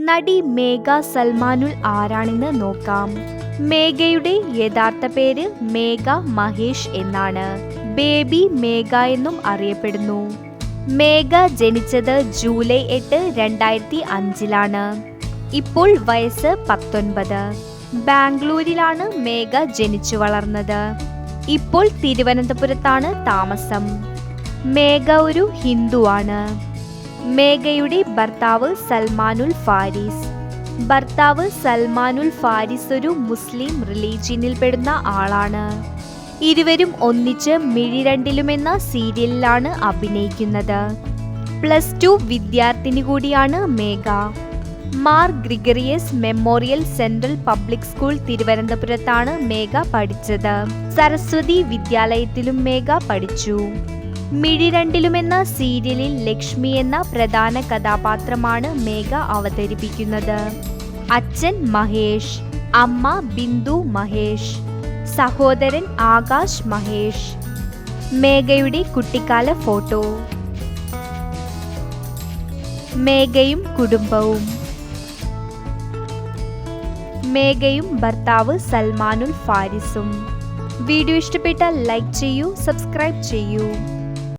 നടി മേഘ സൽമാനുൽ ആരാണെന്ന് നോക്കാം. മേഘയുടെ യഥാർത്ഥ പേര് മേഘ മഹേഷ് എന്നാണ്. ബേബി മേഘ എന്നും അറിയപ്പെടുന്നു. മേഘ ജനിച്ചത് ജൂലൈ 8, 2005 ഇപ്പോൾ വയസ്സ് 19. ബാംഗ്ലൂരിലാണ് മേഘ ജനിച്ചു വളർന്നത്. ഇപ്പോൾ തിരുവനന്തപുരത്താണ് താമസം. മേഘ ഒരു ഹിന്ദുവാണ്. മേഘയുടെ ഭർത്താവ് സൽമാനുൽ ഫാരിസ്. ഭർത്താവ് സൽമാനുൽ ഫാരിസ് ഒരു മുസ്ലിം റിലീജിയനിൽപ്പെടുന്ന ആളാണ്. ഇരുവരും ഒന്നിച്ച് മിഴി രണ്ടിലും എന്ന സീരിയലിലാണ് അഭിനയിക്കുന്നത്. +2 വിദ്യാർത്ഥിനി കൂടിയാണ് Megha. Mar Gregorios Memorial Central Public School തിരുവനന്തപുരത്താണ് മേഘ പഠിച്ചത്. സരസ്വതി വിദ്യാലയത്തിലും മേഘ പഠിച്ചു. മിഴി രണ്ടിലും എന്ന സീരിയലിൽ ലക്ഷ്മി എന്ന പ്രധാന കഥാപാത്രമാണ് മേഘ അവതരിപ്പിക്കുന്നത്. അച്ഛൻ മഹേഷ്, അമ്മ ബിന്ദു മഹേഷ്, സഹോദരൻ ആകാശ് മഹേഷ്. മേഘയുടെ കുട്ടിക്കാല ഫോട്ടോ. മേഘയും കുടുംബവും. മേഘയും ഭർത്താവ് സൽമാനുൽ ഫാരിസും. വീഡിയോ ഇഷ്ടപ്പെട്ടാൽ ലൈക്ക് ചെയ്യൂ, സബ്സ്ക്രൈബ് ചെയ്യൂ.